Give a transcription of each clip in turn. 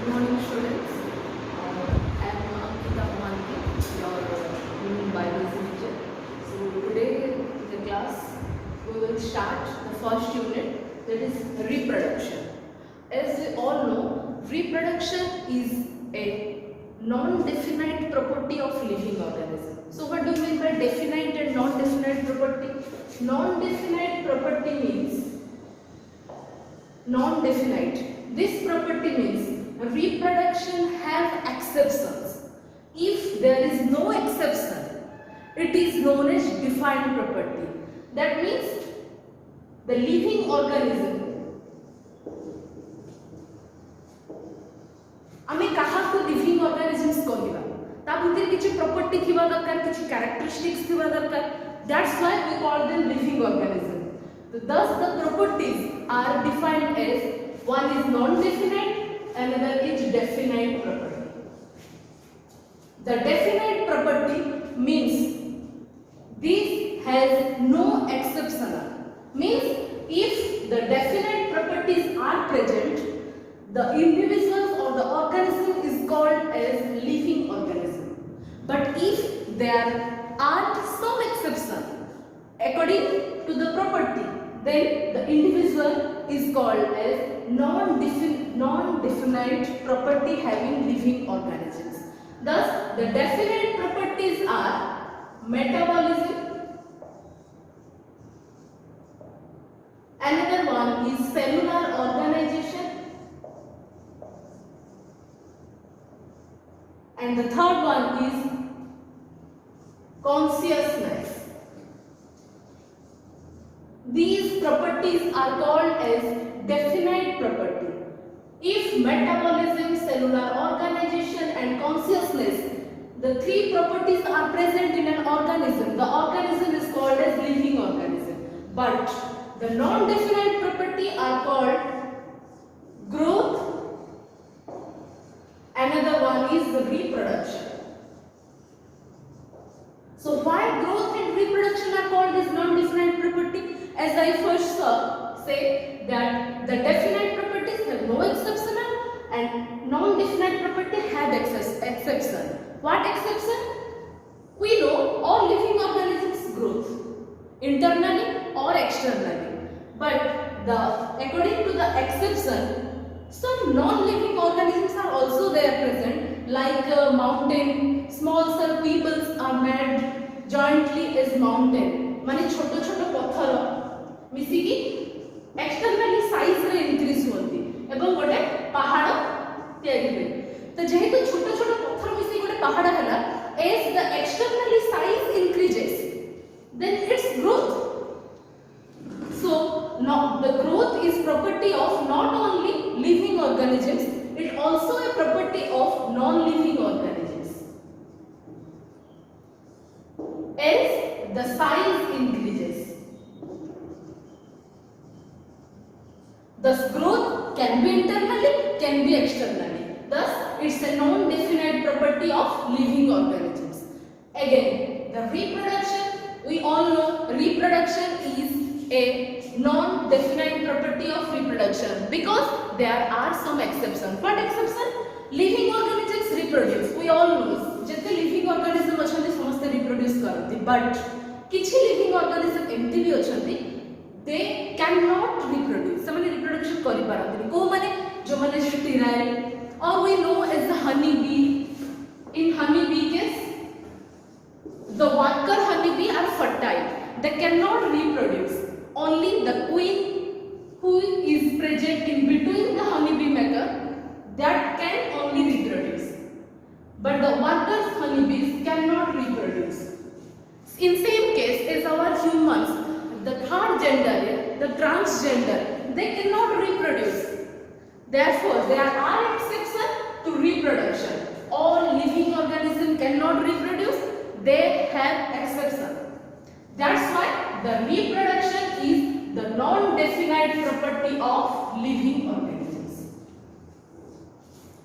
Good morning, students. I am Ankita Mohanty, your biology teacher. So today in the class we will start the first unit, that is reproduction. As we all know, reproduction is a non-definite property of living organism. So what do you mean by definite and non-definite property? Non-definite property means non-definite. This property means reproduction have exceptions. If there is no exception, it is known as defined property. That means the living organism, आमे काहाको living organisms कहबा ता भितर किछि property थिबा दरकार, किछि characteristics थिबा दरकार. That's why we call them living organism. Thus the properties are defined as one is non-definite, another is definite property. The definite property means this has no exception. Means if the definite properties are present, the individuals or the organism is called as living organism. But if there are some exception according to the property, then the individual is called as non-definite property having living organisms. Thus, the definite properties are metabolism, another one is cellular organization, and the third one is consciousness. These properties are called as definite property. If metabolism, cellular organization and consciousness, the three properties are present in an organism, the organism is called as living organism. But the non-definite property are called growth, another one is the reproduction. So why growth and reproduction are called as non-definite property? As I first say that the definite properties have no exception and non-definite property have exception. What exception? We know all living organisms growth internally or externally. But according to the exception, some non-living organisms are also there present, like mountain, small cell peoples are made jointly as mountain. माने छोटो छोटो पत्थर मिसिकी externally size रे increase होती एवं गोटे पहाड़ तैयारी हुए. तो जेहेतु छोटो छोटो पत्थर मिसिकी गोटे पहाड़ हैला, as the externally size increases, then its growth. So now the growth is property of not only living organisms, it also a property of non-living organisms. As the size increases, thus growth can be internally, can be externally. Thus it's a non-definite property of living organisms. Again, the reproduction, we all know reproduction is a non-definite property of reproduction because there are some exceptions. What exception? Living organisms reproduce. We all know jete living organism achhanti samaste reproduce karati, but kichi living organism emti bhi achhanti, they cannot reproduce. Samane reproduction kari parantini. Ko mane jo mane sterile, or we know as the honey bee. In honey bee case, the worker honey bee are fertile. They cannot reproduce. Only the queen who is present in between the honey bee maker, that can only reproduce. But the workers honey bees cannot reproduce. In same case as our humans, the third gender, the transgender, they cannot reproduce. Therefore, there are exceptions to reproduction. All living organisms cannot reproduce, they have exception. That's why the reproduction is the non-definite property of living organisms.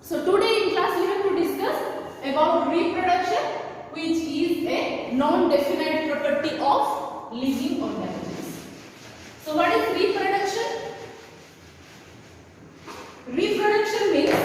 So today in class we have to discuss about reproduction, which is a non-definite property of living organisms. So what is reproduction? Reproduction means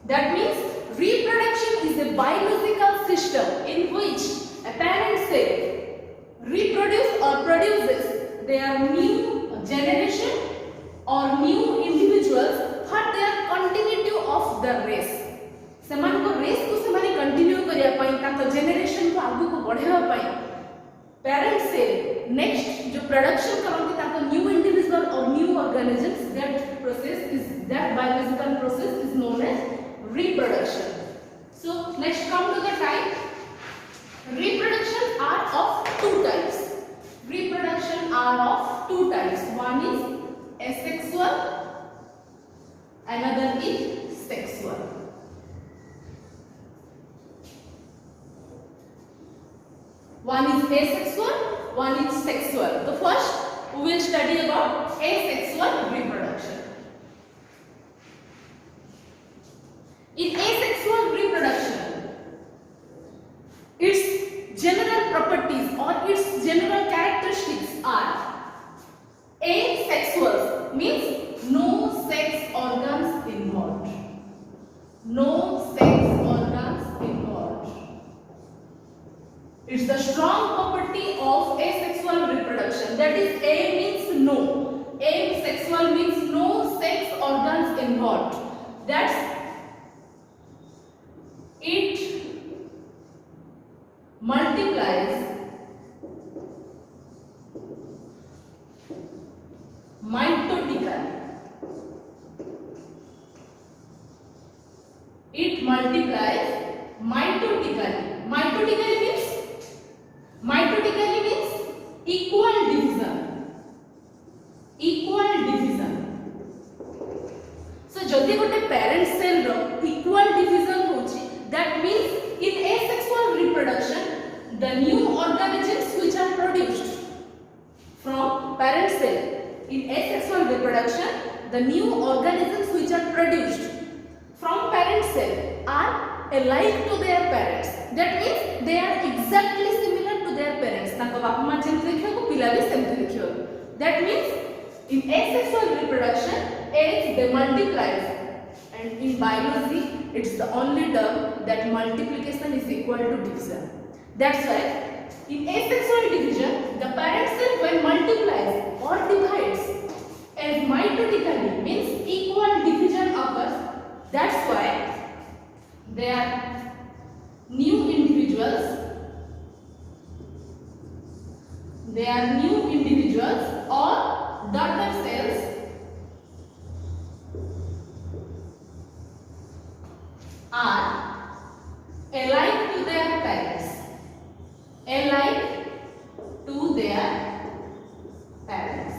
That means reproduction is a biological system in which a parent cell reproduces or produces their new generation or new individuals for their continuity of the race. सेमान को race को सेमाने continue करिया पई ताको generation को आगु को बढ़ावा पई पेरेंट्स से नेक्स्ट जो प्रोडक्शन करंती ताको न्यू इंडिविजुअल और new organisms that process is that biological process is known as reproduction. So next come to the type. Reproduction are of two types. Reproduction are of two types. One is asexual, another is sexual. One is asexual, one is sexual. The first we will study about asexual reproduction. In asexual reproduction, its general properties or its general characteristics are asexual means no sex organs involved. No sex organs involved. It's the strong property of asexual reproduction. That is, A means no. Asexual means no sex organs involved. That's it multiplies mitotically. It multiplies mitotically. Mitotically means equal division. Equal division. So जदि गोटे parent cell rho equal division होची, that means in asexual reproduction the new organisms which are produced from parent cell, in asexual reproduction the new organisms which are produced from parent cell are alike to their parents. That means they are exactly similar to their parents. ताको बाप माँ जेमती देखियो को पिला भी सेमती देखियो. That means in asexual reproduction eggs they multiplies, and in biology it's the only term that multiplication is equal to division. That's why in asexual division the parent cell when multiplies or divides as mitotically means equal division occurs. That's why they are new individuals. They are new individuals or daughter cells are alike to their parents. Alike to their parents.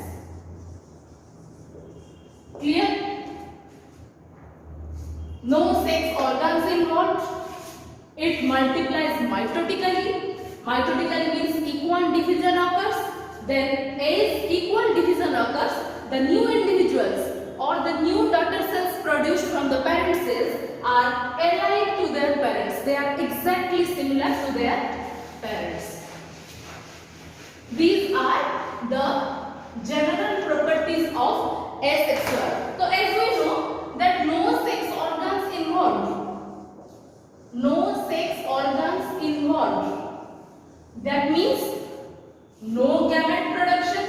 Clear? No sex organs involved. It multiplies mitotically. Mitotically means equal division occurs. Then as equal division occurs, the new individuals or the new daughter cells produced from the parent cells are alike to their parents. They are exactly similar to their parents. These are the general properties of asexual. So as we know that no sex organs involved. No sex organs involved. That means no gamete production.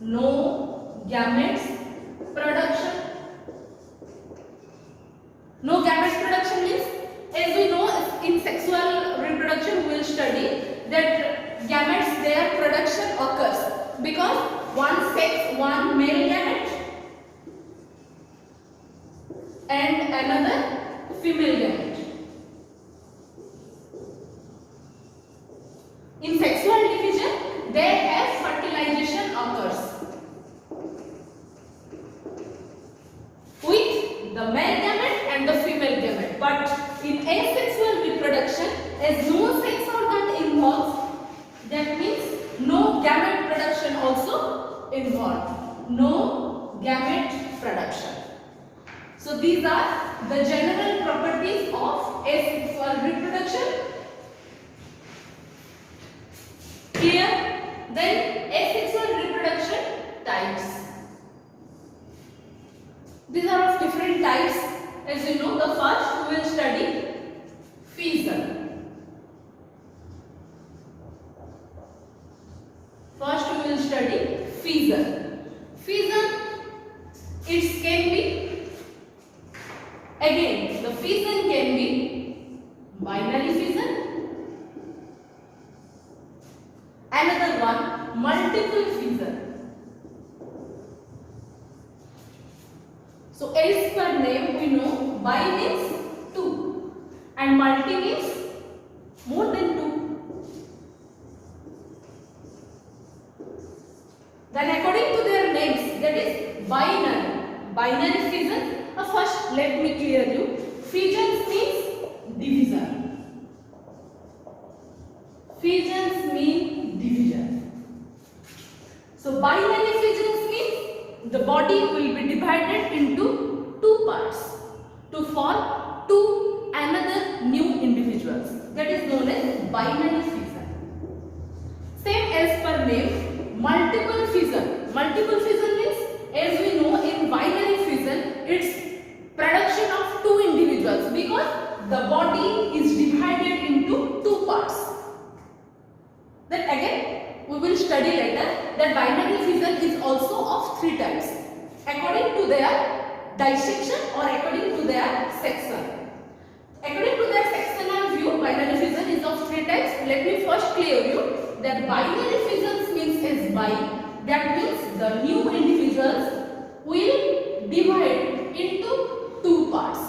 No gametes production. No gametes production means, as we know in sexual reproduction we will study that gametes their production occurs because one male gamete and another female gamete. In sexual division they have fertilization occurs with the male gamete and the female gamete. But in asexual reproduction, as no sex organ involved, that means no gamete production also involved. No gamete production. So these are the general properties of asexual reproduction. Clear? Then asexual reproduction types. These are of different types. As you know, the first we will study fission. First we will study fission. Fission, it can be, again the fission can be binary fission, another one multiple fission. So as per name we know bi means 2 and multi means more than 2. Then according to their names, that is binary fission. First let me clear you. Fission means division. Fissions mean division. So binary fissions means the body will be divided into 2 parts to form 2 another new individuals. That is known as binary fission. Same as per name, multiple fission. Multiple fission means, as we know, in binary fission it's production of 2 individuals because the body is divided into 2 parts. Then again we will study later that binary fission is also of 3 types according to their dissection or according to their section. According to their sectional view, binary fission is of 3 types. Let me first clear you that binary fission means as bi. That means the new individuals will divide into 2 parts.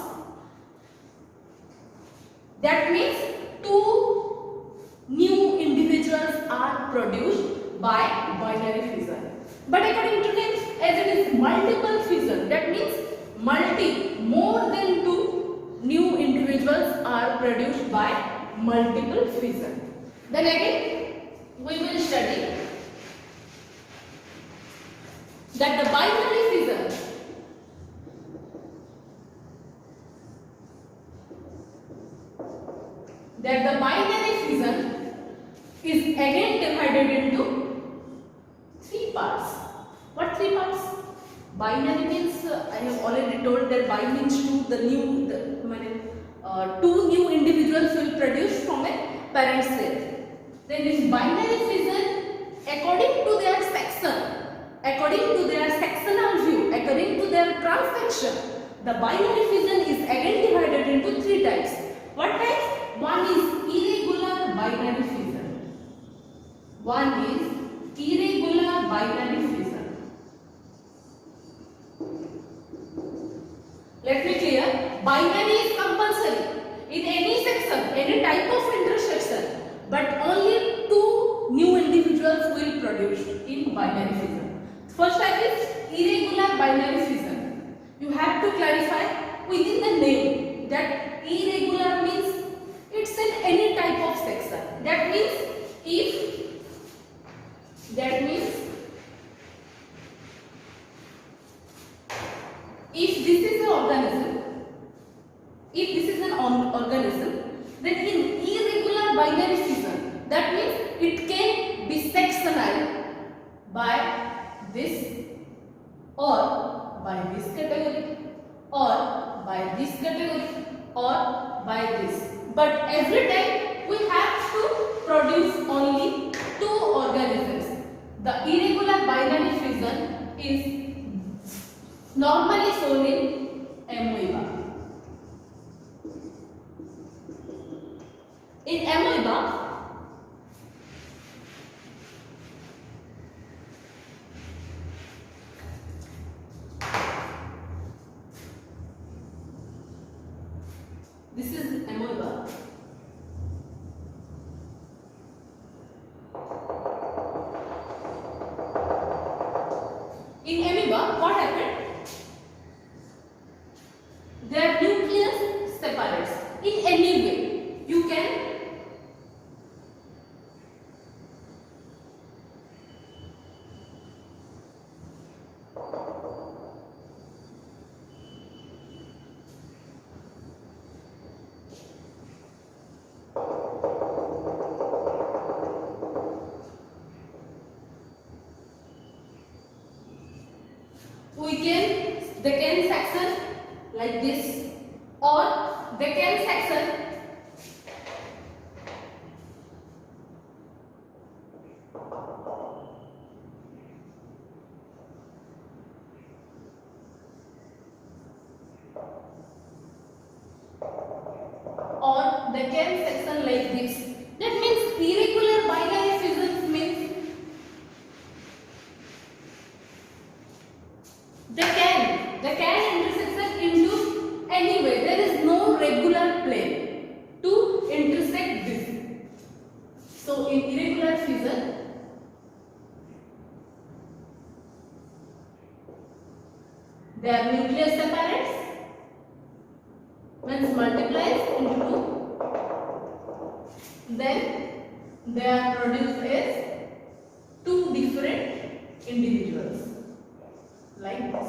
That means 2 new individuals are produced by binary fission. But according to names, as it is multiple fission, that means more than 2 new individuals are produced by multiple fission. Then again we will study that the binary fission is again divided into 3 parts. What 3 parts? Binary means I have already told that bi means 2. Two new individuals will produce from a parent cell. Then in binary fission, according to their section, according to their sectional view, according to their transaction, the binary fission is again divided into 3 types. What types? One is irregular binary fission. One is irregular binary fission. Let me clear. Binary is compulsory in any section, any type of intersection, but only 2 new individuals will produce in binary fission. First type is irregular binary fission. You have to clarify within the name that irregular means it's in any type of section. That means if this is an organism, then in irregular binary fission, that means it can be sectional by this or by this category or by this category or by this. But every time we have to produce only 2 organisms. The irregular binary fission is normally shown in amoeba. In amoeba, this is amoeba. In amoeba, what happened? Their nucleus separates. In any way, you can they can section like this. or they can section like this. That means irregular binary fusions means they can intersection into any way. There is no regular plane to intersect this. So in irregular fusion, their nucleus separates, means multiplies into 2. Then they are produced as two different individuals like this.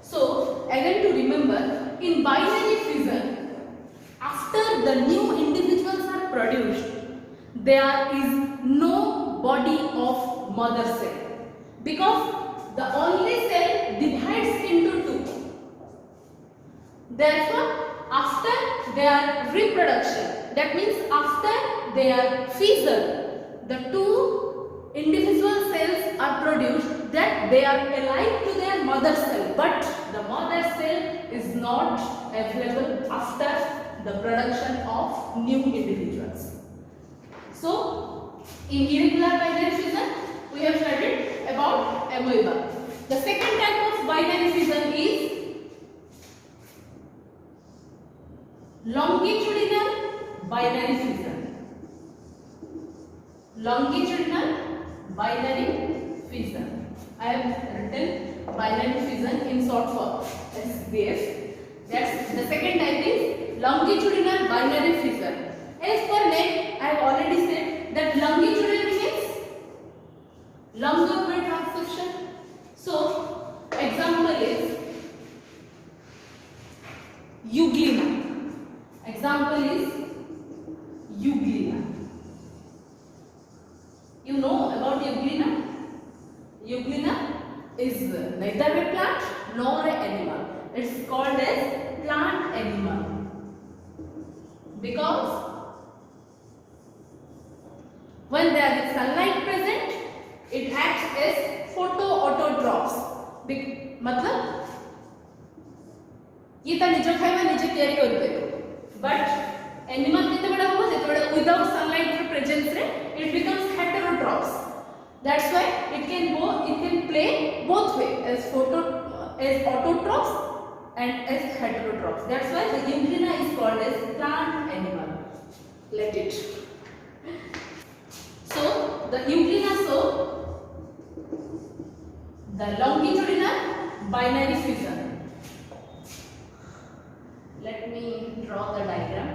So again, to remember, in binary fusion, after the new individuals are produced, there is no body of mother cell, because the only cell divides into 2. Therefore, after their reproduction, that means after their fission, the two individual cells are produced that they are alike to their mother cell, but the mother cell is not available after the production of new individuals. So in irregular binary fusion, we have studied about amoeba. The second type of binary fusion is longitudinal binary fusion. Longitudinal binary fusion. I have written binary fusion in short form SBF. That's the second type is longitudinal binary fusion. As per name, I have already said that longitudinal means longer way transcription. So example is euglena. Example is euglena. You know about euglena? Euglena is neither a plant nor an animal. It's called as plant animal because when there is sunlight present, it acts as photoautotrophs. मतलब ये तो निज खाइबा निजे तैयारी करबे, but animal केते बड़ा हो जेते बड़ा without sunlight presence रे it becomes heterotrophs. That's why it can play both way as autotrophs and as heterotrophs. That's why the euglena is called as plant animal. Let it. So the euglena, the longitudinal binary fusion. Let me draw the diagram.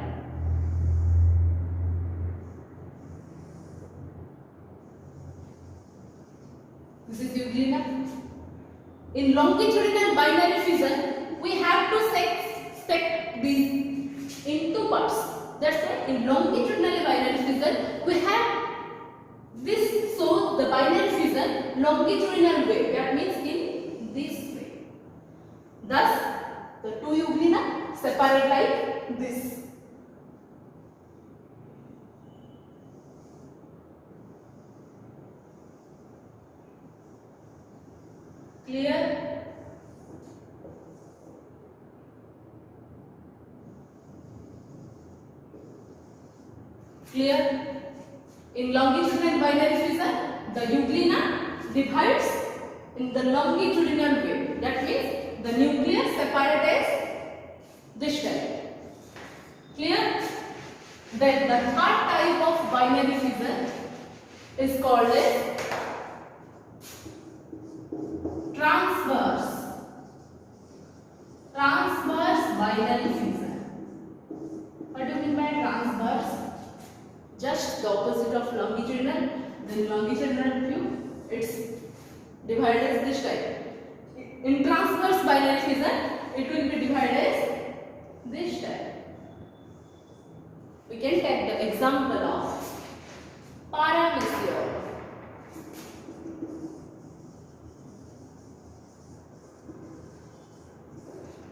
This is euglena. In longitudinal binary fusion, we have to stack these in 2 parts. That's why in longitudinal binary fusion, we have this. So the binary fusion longitudinal way. That means in this way. Thus, the 2 euglena separate like this. Clear? Clear? In longitudinal binary fusion, the euglena divides in the longitudinal way. That means the nucleus separates as this type. Clear? Then the third type of binary fusion is called as transverse binary fusion. What do you mean by transverse? Just the opposite of longitudinal. Then longitudinal view, it's divided as this type. In transverse binary fusion, it will be divided as this type. We can take the example of paramecium.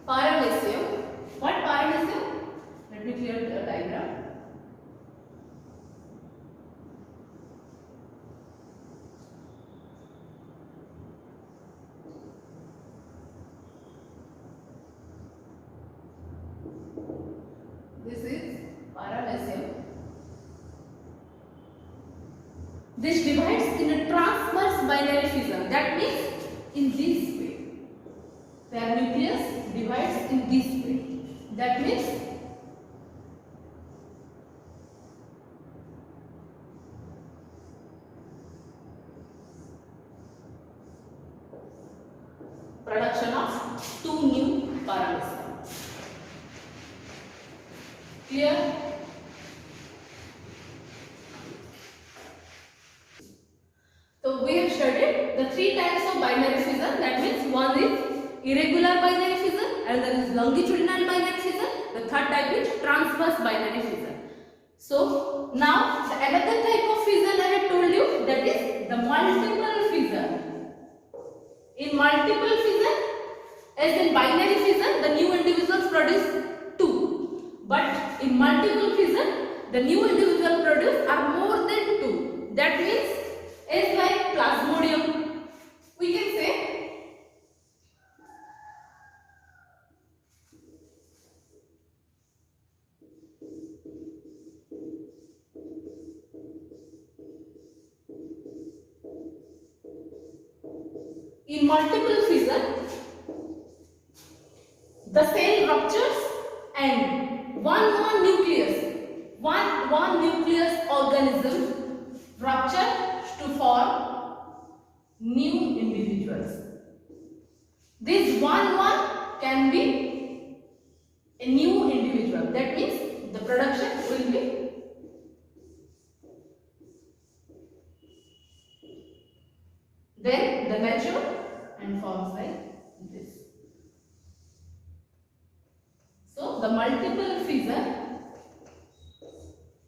Paramecium. What paramecium? Let me clear the diagram. This is paramecium. This divides in a transverse binary fission. That means in this way. Their nucleus divides in this way. That means production of two new paramecium. Clear? So we have studied the three types of binary fission. That means one is irregular binary fission, and there is longitudinal binary fission. The third type is transverse binary fission. So now the another type of fission I have told you, that is the multiple fission. In multiple fission, as in binary fission, the new individuals produce 2. But in multiple fission, the new individual produce are more than 2. That means, as like plasmodium, we can say in multiple fission, the cell ruptures and one nucleus organism rupture to form new individuals. This one can be a new individual. That means the production will be then the mature and forms like this. So the multiple fission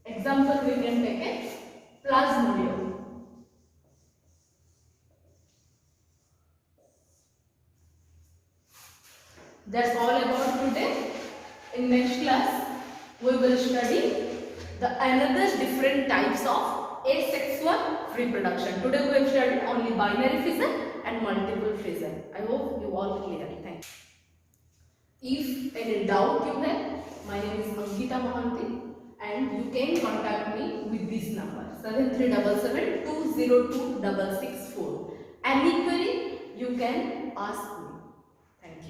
example we can take a plasmodium. That's all about today. In next class we will study the another different types of asexual reproduction. Today we have studied only binary fission and multiple fission. I hope you all clear. Thank you. If any doubt you have, my name is Ankita Mohanty and you can contact me with this number 7377 202 664. Any query you can ask